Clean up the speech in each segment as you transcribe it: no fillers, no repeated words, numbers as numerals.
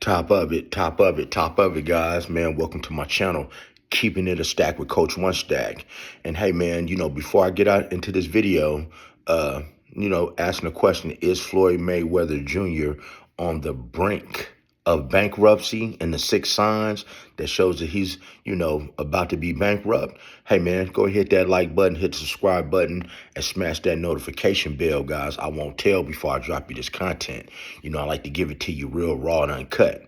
Top of it, top of it, top of it, guys. Man, welcome to my channel, Keeping It a Stack with Coach One Stack. And hey, man, before I get out into this video, asking the question, is Floyd Mayweather Jr. on the brink of bankruptcy and the 6 signs that shows that he's, about to be bankrupt? Hey, man, go hit that like button, hit the subscribe button, and smash that notification bell, guys. I won't tell before I drop you this content. I like to give it to you real raw and uncut.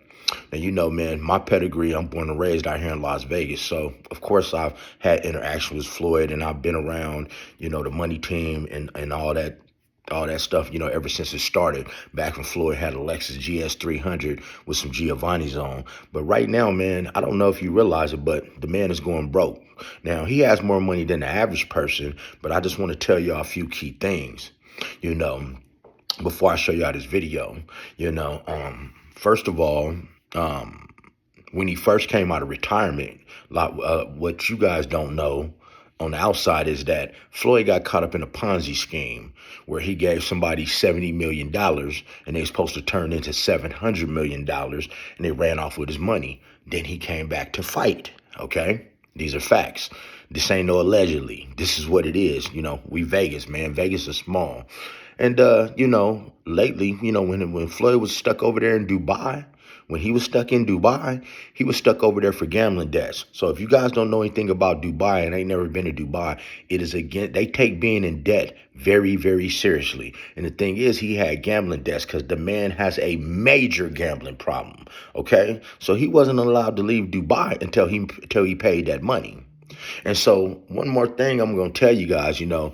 Now, man, my pedigree, I'm born and raised out here in Las Vegas. So, of course, I've had interaction with Floyd, and I've been around, the money team and all that stuff, ever since it started, back when Floyd had a Lexus GS 300 with some Giovanni's on. But right now, man, I don't know if you realize it, but the man is going broke. Now, he has more money than the average person, but I just want to tell y'all a few key things, before I show y'all this video. First of all, when he first came out of retirement, what you guys don't know on the outside is that Floyd got caught up in a Ponzi scheme where he gave somebody $70 million and they're supposed to turn into $700 million, and they ran off with his money. Then he came back to fight, okay? These are facts. This ain't no allegedly. This is what it is. We Vegas, man. Vegas is small. And, lately, when Floyd was stuck over there in Dubai, when he was stuck in Dubai, he was stuck over there for gambling debts. So if you guys don't know anything about Dubai and ain't never been to Dubai, they take being in debt very, very seriously. And the thing is, he had gambling debts because the man has a major gambling problem. Okay, so he wasn't allowed to leave Dubai until he paid that money. And so one more thing I'm going to tell you guys, he has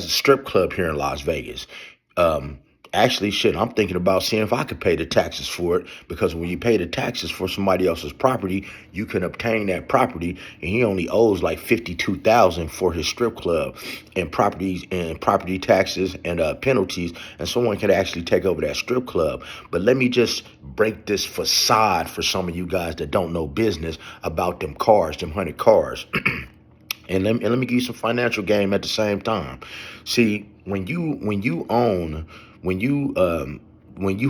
a strip club here in Las Vegas. Actually, shit, I'm thinking about seeing if I could pay the taxes for it, because when you pay the taxes for somebody else's property, you can obtain that property, and he only owes like $52,000 for his strip club and property taxes and penalties, and someone can actually take over that strip club. But let me just break this facade for some of you guys that don't know business about them cars, them 100 cars. And let me give you some financial game at the same time. See, when you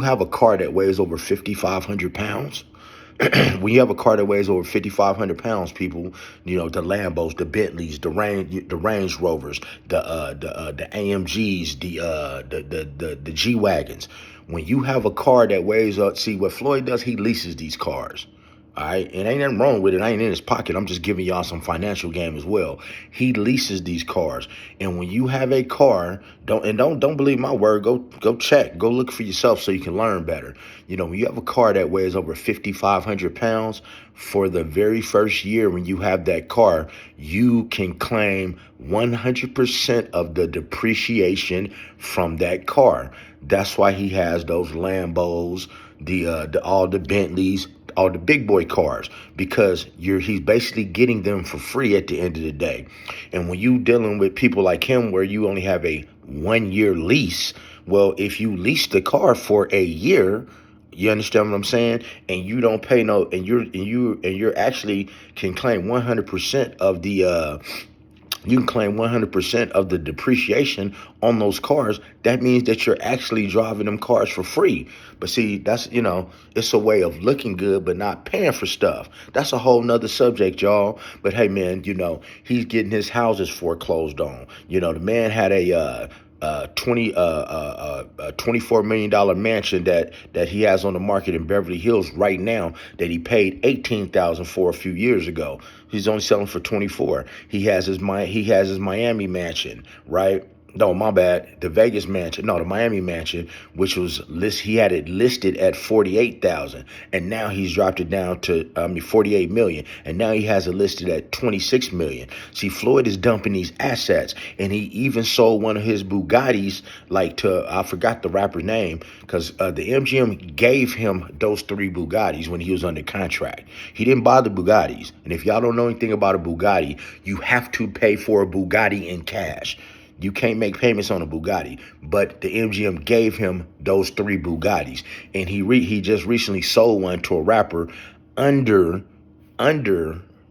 have a car that weighs over 5,500 pounds, when you have a car that weighs over 5,500 pounds, people, the Lambos, the Bentleys, the Range Rovers, the AMGs, the G Wagons. When you have a car that weighs see what Floyd does, he leases these cars. All right, and ain't nothing wrong with it. I ain't in his pocket. I'm just giving y'all some financial game as well. He leases these cars, and when you have a car, don't believe my word. Go check. Go look for yourself so you can learn better. When you have a car that weighs over 5,500 pounds, for the very first year when you have that car, you can claim 100% of the depreciation from that car. That's why he has those Lambos, all the Bentleys, all the big boy cars, because he's basically getting them for free at the end of the day. And when you dealing with people like him, where you only have a 1-year lease, well, if you lease the car for a year, you understand what I'm saying? And you don't pay and you're actually can claim 100% of the you can claim 100% of the depreciation on those cars. That means that you're actually driving them cars for free. But see, that's, it's a way of looking good, but not paying for stuff. That's a whole nother subject, y'all. But hey, man, he's getting his houses foreclosed on. The man had a $24 million mansion that he has on the market in Beverly Hills right now, that he paid $18,000 for a few years ago. He's only selling for 24. He has his Miami mansion, right? No, my bad. The Vegas mansion. No, the Miami mansion, which he had it listed at 48,000, and now he's dropped it down to 48 million, and now he has it listed at 26 million. See, Floyd is dumping these assets, and he even sold one of his Bugattis, I forgot the rapper's name, because the MGM gave him those 3 Bugattis when he was under contract. He didn't buy the Bugattis, and if y'all don't know anything about a Bugatti, you have to pay for a Bugatti in cash. You can't make payments on a Bugatti, but the MGM gave him those 3 Bugattis, and he just recently sold one to a rapper under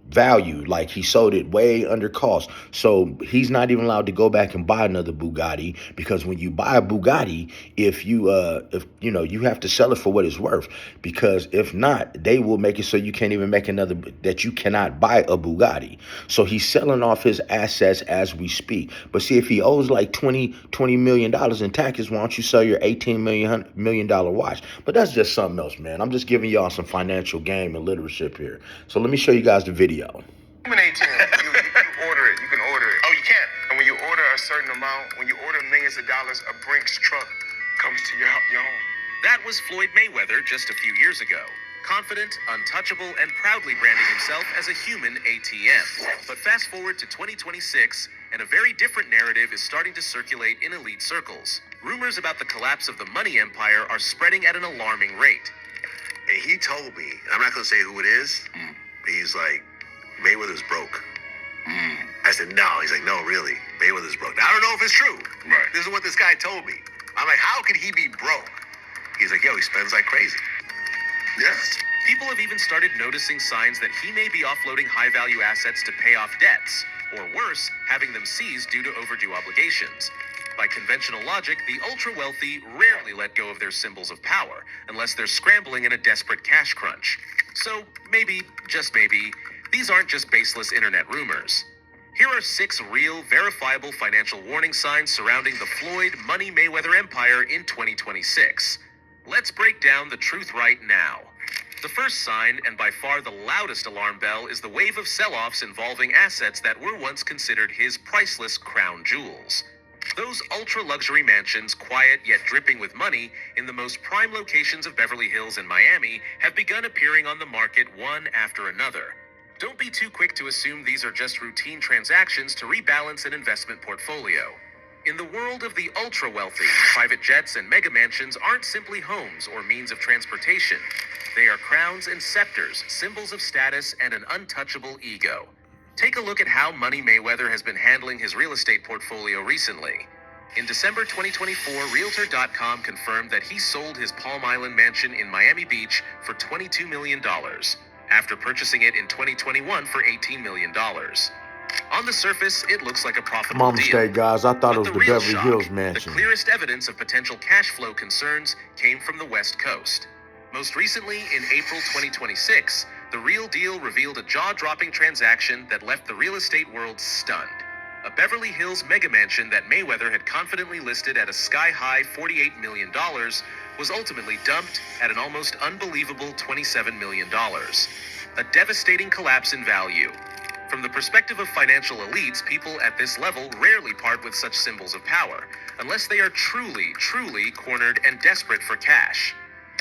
value. Like, he sold it way under cost. So he's not even allowed to go back and buy another Bugatti, because when you buy a Bugatti, if you know, you have to sell it for what it's worth, because if not, they will make it so you can't even make another, that you cannot buy a Bugatti. So he's selling off his assets as we speak. But see, if he owes like $20 million in taxes, why don't you sell your $18 million watch? But that's just something else, man. I'm just giving y'all some financial game and literacy here. So let me show you guys the video. You order it. You can order it. Oh, you can? And when you order a certain amount, when you order millions of dollars, a Brinks truck comes to your home. That was Floyd Mayweather just a few years ago. Confident, untouchable, and proudly branding himself as a human ATM. But fast forward to 2026, and a very different narrative is starting to circulate in elite circles. Rumors about the collapse of the money empire are spreading at an alarming rate. And he told me, and I'm not going to say who it is, but he's like, Mayweather's broke. I said, no. He's like, no, really. Mayweather's broke. Now, I don't know if it's true. Right. This is what this guy told me. I'm like, how could he be broke? He's like, yo, he spends like crazy. Yes. People have even started noticing signs that he may be offloading high-value assets to pay off debts, or worse, having them seized due to overdue obligations. By conventional logic, the ultra-wealthy rarely let go of their symbols of power, unless they're scrambling in a desperate cash crunch. So maybe, just maybe, these aren't just baseless internet rumors. Here are 6 real, verifiable financial warning signs surrounding the Floyd Money Mayweather empire in 2026. Let's break down the truth right now. The first sign, and by far the loudest alarm bell, is the wave of sell-offs involving assets that were once considered his priceless crown jewels. Those ultra-luxury mansions, quiet yet dripping with money, in the most prime locations of Beverly Hills and Miami, have begun appearing on the market one after another. Don't be too quick to assume these are just routine transactions to rebalance an investment portfolio. In the world of the ultra-wealthy, private jets and mega mansions aren't simply homes or means of transportation. They are crowns and scepters, symbols of status, and an untouchable ego. Take a look at how Money Mayweather has been handling his real estate portfolio recently. In December 2024, Realtor.com confirmed that he sold his Palm Island mansion in Miami Beach for $22 million, after purchasing it in 2021 for $18 million. On the surface, it looks like a profitable My deal. mistake, guys. I thought it was But the real Beverly shock, Hills mansion. The clearest evidence of potential cash flow concerns came from the West Coast. Most recently, in April 2026, The Real Deal revealed a jaw-dropping transaction that left the real estate world stunned. A Beverly Hills mega mansion that Mayweather had confidently listed at a sky-high $48 million was ultimately dumped at an almost unbelievable $27 million. A devastating collapse in value. From the perspective of financial elites, people at this level rarely part with such symbols of power, unless they are truly, truly cornered and desperate for cash.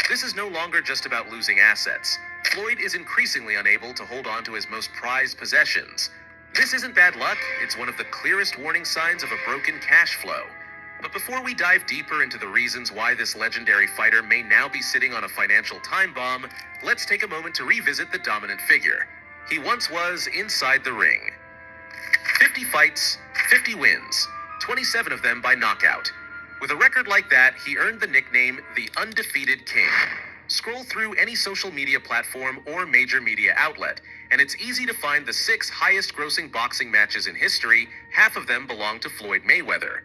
This is no longer just about losing assets. Floyd is increasingly unable to hold on to his most prized possessions. This isn't bad luck, it's one of the clearest warning signs of a broken cash flow. But before we dive deeper into the reasons why this legendary fighter may now be sitting on a financial time bomb, let's take a moment to revisit the dominant figure. He once was inside the ring. 50 fights, 50 wins, 27 of them by knockout. With a record like that, he earned the nickname the Undefeated King. Scroll through any social media platform or major media outlet, and it's easy to find the 6 highest-grossing boxing matches in history. Half of them belong to Floyd Mayweather.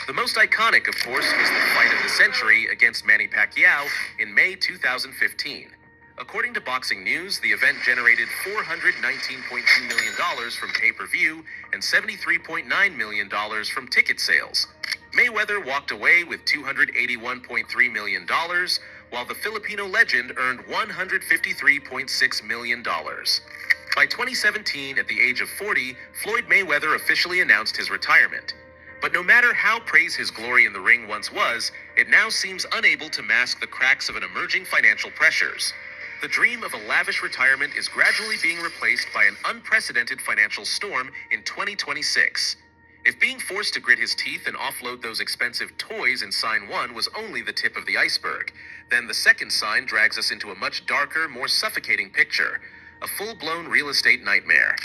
The most iconic, of course, is the fight of the century against Manny Pacquiao in May 2015. According to Boxing News, the event generated $419.2 million from pay-per-view and $73.9 million from ticket sales. Mayweather walked away with $281.3 million, while the Filipino legend earned $153.6 million. By 2017, at the age of 40, Floyd Mayweather officially announced his retirement. But no matter how praised his glory in the ring once was, it now seems unable to mask the cracks of an emerging financial pressures. The dream of a lavish retirement is gradually being replaced by an unprecedented financial storm in 2026. If being forced to grit his teeth and offload those expensive toys in sign 1 was only the tip of the iceberg, then the second sign drags us into a much darker, more suffocating picture. A full-blown real estate nightmare.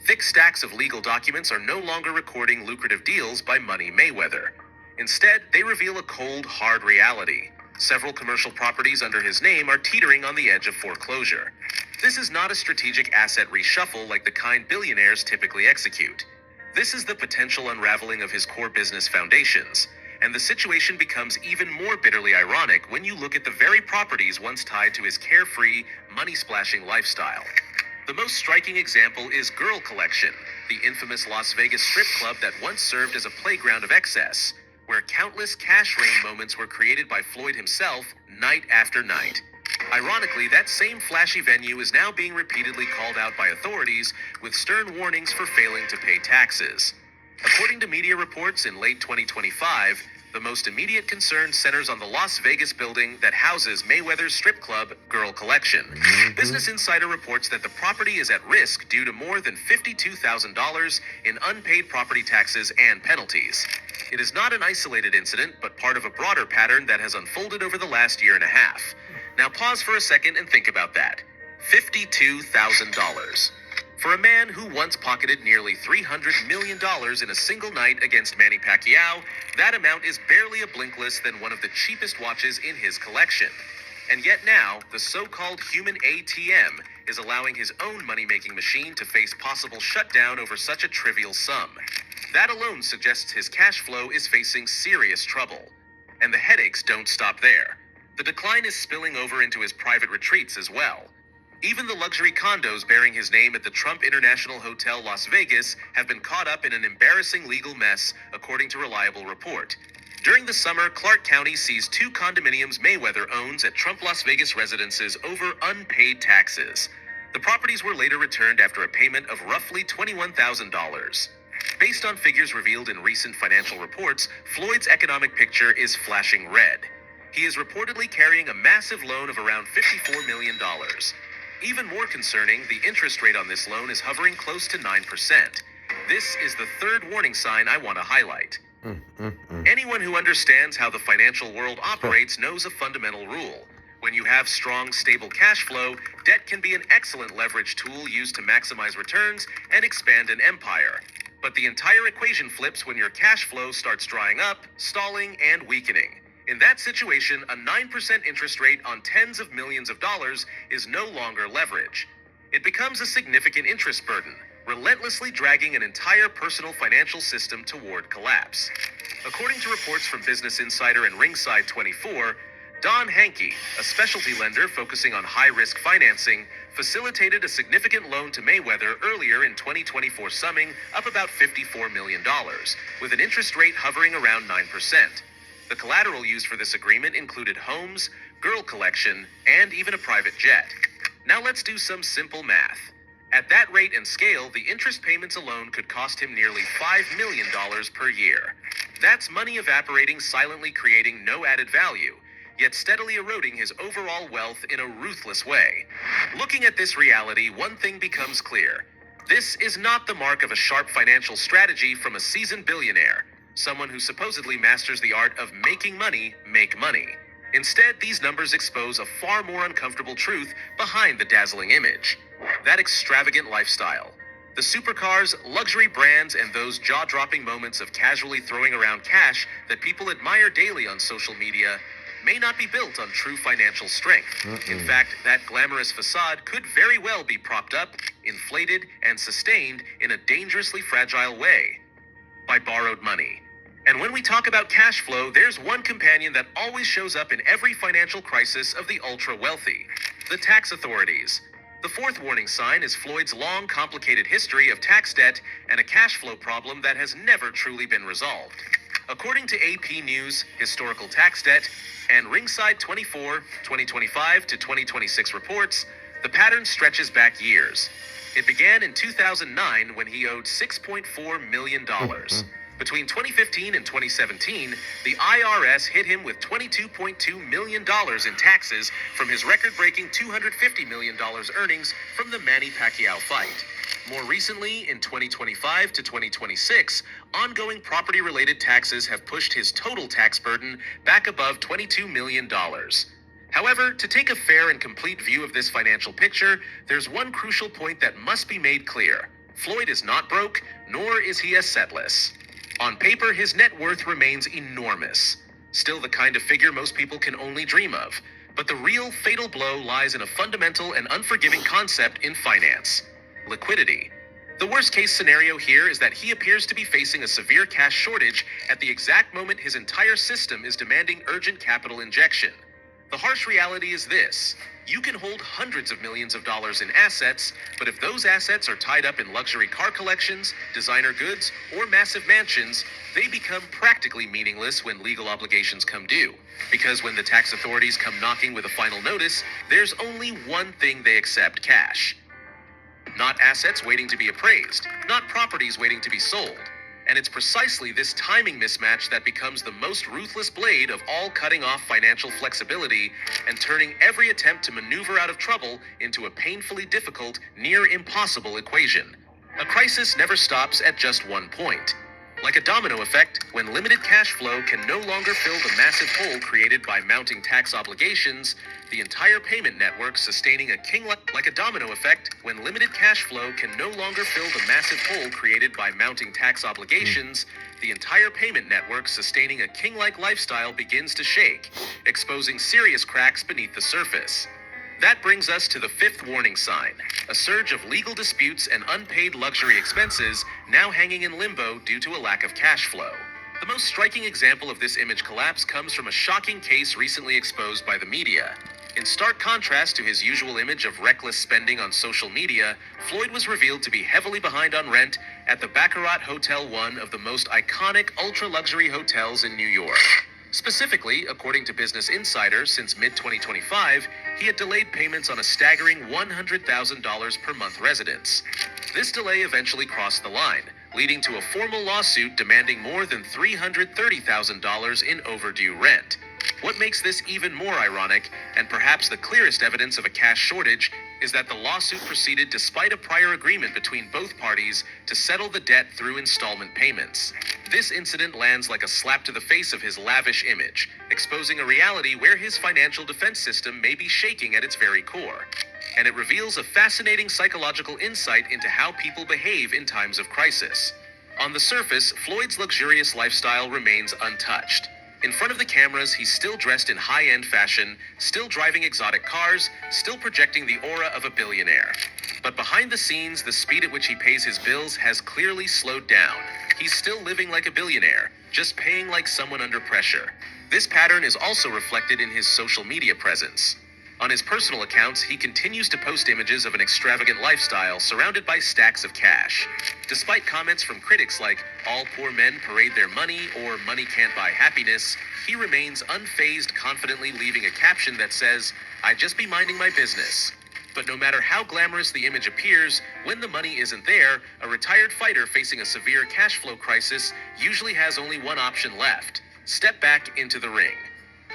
Thick stacks of legal documents are no longer recording lucrative deals by Money Mayweather. Instead, they reveal a cold, hard reality. Several commercial properties under his name are teetering on the edge of foreclosure. This is not a strategic asset reshuffle like the kind billionaires typically execute. This is the potential unraveling of his core business foundations, and the situation becomes even more bitterly ironic when you look at the very properties once tied to his carefree, money-splashing lifestyle. The most striking example is Girl Collection, the infamous Las Vegas strip club that once served as a playground of excess, where countless cash rain moments were created by Floyd himself night after night. Ironically, that same flashy venue is now being repeatedly called out by authorities with stern warnings for failing to pay taxes. According to media reports in late 2025, the most immediate concern centers on the Las Vegas building that houses Mayweather's strip club, Girl Collection. Business Insider reports that the property is at risk due to more than $52,000 in unpaid property taxes and penalties. It is not an isolated incident, but part of a broader pattern that has unfolded over the last year and a half. Now pause for a second and think about that. $52,000. For a man who once pocketed nearly $300 million in a single night against Manny Pacquiao, that amount is barely a blink less than one of the cheapest watches in his collection. And yet now, the so-called human ATM is allowing his own money-making machine to face possible shutdown over such a trivial sum. That alone suggests his cash flow is facing serious trouble. And the headaches don't stop there. The decline is spilling over into his private retreats as well. Even the luxury condos bearing his name at the Trump International Hotel Las Vegas have been caught up in an embarrassing legal mess, according to reliable report. During the summer, Clark County seized 2 condominiums Mayweather owns at Trump Las Vegas residences over unpaid taxes. The properties were later returned after a payment of roughly $21,000. Based on figures revealed in recent financial reports, Floyd's economic picture is flashing red. He is reportedly carrying a massive loan of around $54 million. Even more concerning, the interest rate on this loan is hovering close to 9%. This is the third warning sign I want to highlight. Anyone who understands how the financial world operates knows a fundamental rule. When you have strong, stable cash flow, debt can be an excellent leverage tool used to maximize returns and expand an empire. But the entire equation flips when your cash flow starts drying up, stalling, and weakening. In that situation, a 9% interest rate on tens of millions of dollars is no longer leverage. It becomes a significant interest burden, relentlessly dragging an entire personal financial system toward collapse. According to reports from Business Insider and Ringside 24, Don Hankey, a specialty lender focusing on high-risk financing, facilitated a significant loan to Mayweather earlier in 2024, summing up about $54 million, with an interest rate hovering around 9%. The collateral used for this agreement included homes, Girl Collection, and even a private jet. Now let's do some simple math. At that rate and scale, the interest payments alone could cost him nearly $5 million per year. That's money evaporating, silently creating no added value, yet steadily eroding his overall wealth in a ruthless way. Looking at this reality, one thing becomes clear. This is not the mark of a sharp financial strategy from a seasoned billionaire, someone who supposedly masters the art of making money make money. Instead, these numbers expose a far more uncomfortable truth behind the dazzling image. That extravagant lifestyle. The supercars, luxury brands, and those jaw-dropping moments of casually throwing around cash that people admire daily on social media may not be built on true financial strength. In fact, that glamorous facade could very well be propped up, inflated, and sustained in a dangerously fragile way by borrowed money. And when we talk about cash flow, there's one companion that always shows up in every financial crisis of the ultra-wealthy: the tax authorities. The fourth warning sign is Floyd's long, complicated history of tax debt and a cash flow problem that has never truly been resolved. According to AP News, historical tax debt, and Ringside 24, 2025 to 2026 reports, the pattern stretches back years. It began in 2009 when he owed $6.4 million. Between 2015 and 2017, the IRS hit him with $22.2 million in taxes from his record-breaking $250 million earnings from the Manny Pacquiao fight. More recently, in 2025 to 2026, ongoing property-related taxes have pushed his total tax burden back above $22 million. However, to take a fair and complete view of this financial picture, there's one crucial point that must be made clear. Floyd is not broke, nor is he assetless. On paper, his net worth remains enormous, still the kind of figure most people can only dream of. But the real fatal blow lies in a fundamental and unforgiving concept in finance: liquidity. The worst case scenario here is that he appears to be facing a severe cash shortage at the exact moment his entire system is demanding urgent capital injection. The harsh reality is this: you can hold hundreds of millions of dollars in assets, but if those assets are tied up in luxury car collections, designer goods, or massive mansions, they become practically meaningless when legal obligations come due. Because when the tax authorities come knocking with a final notice, there's only one thing they accept: cash. Not assets waiting to be appraised, not properties waiting to be sold. And it's precisely this timing mismatch that becomes the most ruthless blade of all, cutting off financial flexibility and turning every attempt to maneuver out of trouble into a painfully difficult, near impossible equation. A crisis never stops at just one point. Like a domino effect, when limited cash flow can no longer fill the massive hole created by mounting tax obligations, the entire payment network sustaining a like a domino effect, when limited cash flow can no longer fill the massive hole created by mounting tax obligations, the entire payment network sustaining a king-like lifestyle begins to shake, exposing serious cracks beneath the surface. That brings us to the fifth warning sign: a surge of legal disputes and unpaid luxury expenses now hanging in limbo due to a lack of cash flow. The most striking example of this image collapse comes from a shocking case recently exposed by the media. In stark contrast to his usual image of reckless spending on social media, Floyd was revealed to be heavily behind on rent at the Baccarat Hotel, one of the most iconic ultra-luxury hotels in New York. Specifically, according to Business Insider, since mid-2025, he had delayed payments on a staggering $100,000 per month residence. This delay eventually crossed the line, leading to a formal lawsuit demanding more than $330,000 in overdue rent. What makes this even more ironic, and perhaps the clearest evidence of a cash shortage, is that the lawsuit proceeded despite a prior agreement between both parties to settle the debt through installment payments. This incident lands like a slap to the face of his lavish image, exposing a reality where his financial defense system may be shaking at its very core. And it reveals a fascinating psychological insight into how people behave in times of crisis. On the surface, Floyd's luxurious lifestyle remains untouched. In front of the cameras, he's still dressed in high-end fashion, still driving exotic cars, still projecting the aura of a billionaire. But behind the scenes, the speed at which he pays his bills has clearly slowed down. He's still living like a billionaire, just paying like someone under pressure. This pattern is also reflected in his social media presence. On his personal accounts, he continues to post images of an extravagant lifestyle surrounded by stacks of cash. Despite comments from critics like "all poor men parade their money" or "money can't buy happiness," he remains unfazed, confidently leaving a caption that says, "I just be minding my business." But no matter how glamorous the image appears, when the money isn't there, a retired fighter facing a severe cash flow crisis usually has only one option left: step back into the ring.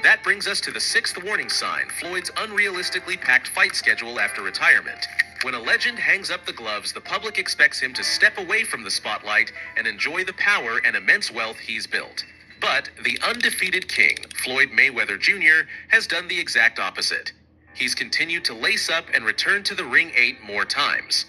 That brings us to the sixth warning sign: Floyd's unrealistically packed fight schedule after retirement. When a legend hangs up the gloves, the public expects him to step away from the spotlight and enjoy the power and immense wealth he's built. But the undefeated king, Floyd Mayweather Jr., has done the exact opposite. He's continued to lace up and return to the ring 8 more times.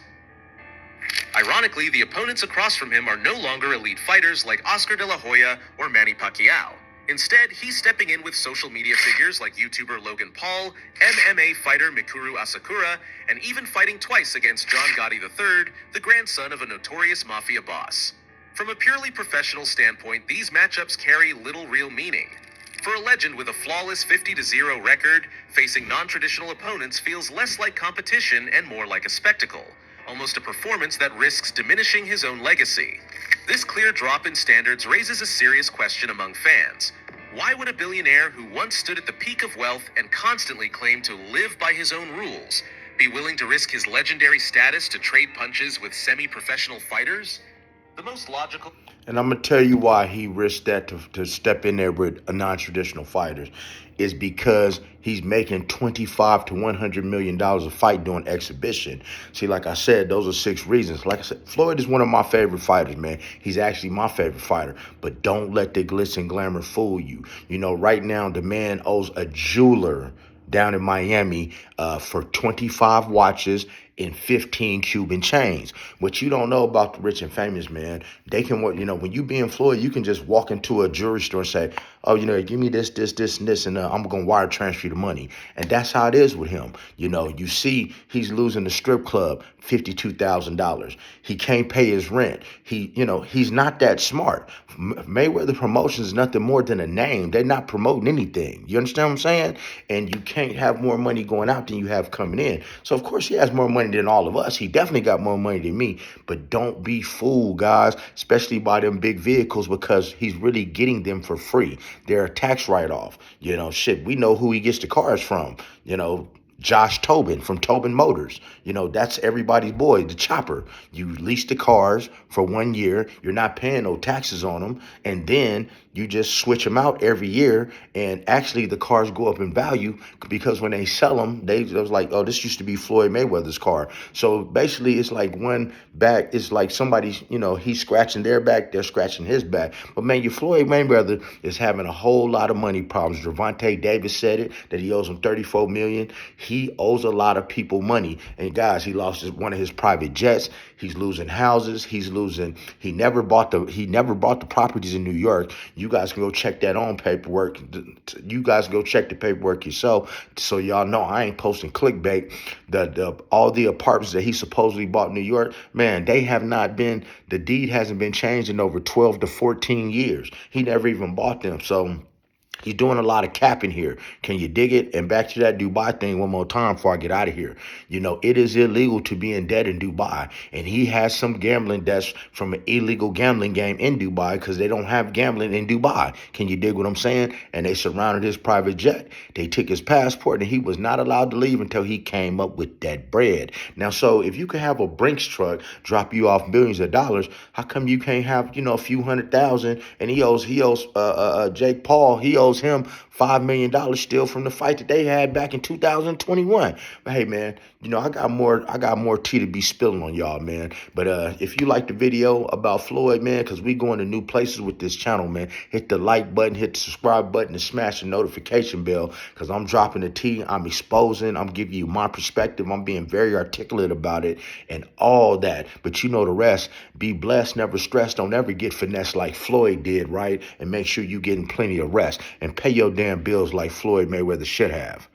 Ironically, the opponents across from him are no longer elite fighters like Oscar de la Hoya or Manny Pacquiao. Instead, he's stepping in with social media figures like YouTuber Logan Paul, MMA fighter Mikuru Asakura, and even fighting twice against John Gotti III, the grandson of a notorious mafia boss. From a purely professional standpoint, these matchups carry little real meaning. For a legend with a flawless 50-0 record, facing non-traditional opponents feels less like competition and more like a spectacle, almost a performance that risks diminishing his own legacy. This clear drop in standards raises a serious question among fans. Why would a billionaire who once stood at the peak of wealth and constantly claimed to live by his own rules be willing to risk his legendary status to trade punches with semi-professional fighters? The most logical... And I'm going to tell you why he risked that to step in there with non-traditional fighters is because he's making $25 to $100 million a fight doing exhibition. See, like I said, those are 6 reasons. Like I said, Floyd is one of my favorite fighters, man. He's actually my favorite fighter. But don't let the glitz and glamour fool you. You know, right now, the man owes a jeweler down in Miami for 25 watches in 15 Cuban chains. What you don't know about the rich and famous, man, they can work, when you being Floyd, you can just walk into a jewelry store and say, oh, give me this, and this, and I'm going to wire transfer you the money. And that's how it is with him. You see he's losing the strip club $52,000. He can't pay his rent. He's not that smart. Mayweather Promotions is nothing more than a name. They're not promoting anything. You understand what I'm saying? And you can't have more money going out than you have coming in. So, of course, he has more money than all of us. He definitely got more money than me. But don't be fooled, guys, especially by them big vehicles, because he's really getting them for free. They're a tax write-off. Shit, we know who he gets the cars from. Josh Tobin from Tobin Motors. That's everybody's boy, the chopper. You lease the cars for 1 year. You're not paying no taxes on them. And then you just switch them out every year. And actually the cars go up in value because when they sell them, they was like, oh, this used to be Floyd Mayweather's car. So basically it's like one back. It's like somebody's, he's scratching their back. They're scratching his back. But man, your Floyd Mayweather is having a whole lot of money problems. Gervonta Davis said it, that he owes him $34 million. He owes a lot of people money. And guys, he lost one of his private jets. He's losing houses. He never bought the properties in New York. You guys can go check that on paperwork. You guys go check the paperwork yourself. So y'all know I ain't posting clickbait. All the apartments that he supposedly bought in New York, man, the deed hasn't been changed in over 12 to 14 years. He never even bought them. So he's doing a lot of capping here. Can you dig it? And back to that Dubai thing one more time before I get out of here. It is illegal to be in debt in Dubai. And he has some gambling debts from an illegal gambling game in Dubai because they don't have gambling in Dubai. Can you dig what I'm saying? And they surrounded his private jet. They took his passport and he was not allowed to leave until he came up with that bread. Now, so if you can have a Brinks truck drop you off millions of dollars, how come you can't have, a few $100,000 and he owes Jake Paul, he owes him $5 million still from the fight that they had back in 2021. But hey, man, I got more tea to be spilling on y'all, man. But if you like the video about Floyd, man, because we going to new places with this channel, man, hit the like button, hit the subscribe button, and smash the notification bell, because I'm dropping the tea, I'm exposing, I'm giving you my perspective, I'm being very articulate about it and all that. But you know the rest. Be blessed, never stressed, don't ever get finessed like Floyd did, right? And make sure you getting plenty of rest and pay your damn bills like Floyd Mayweather should have.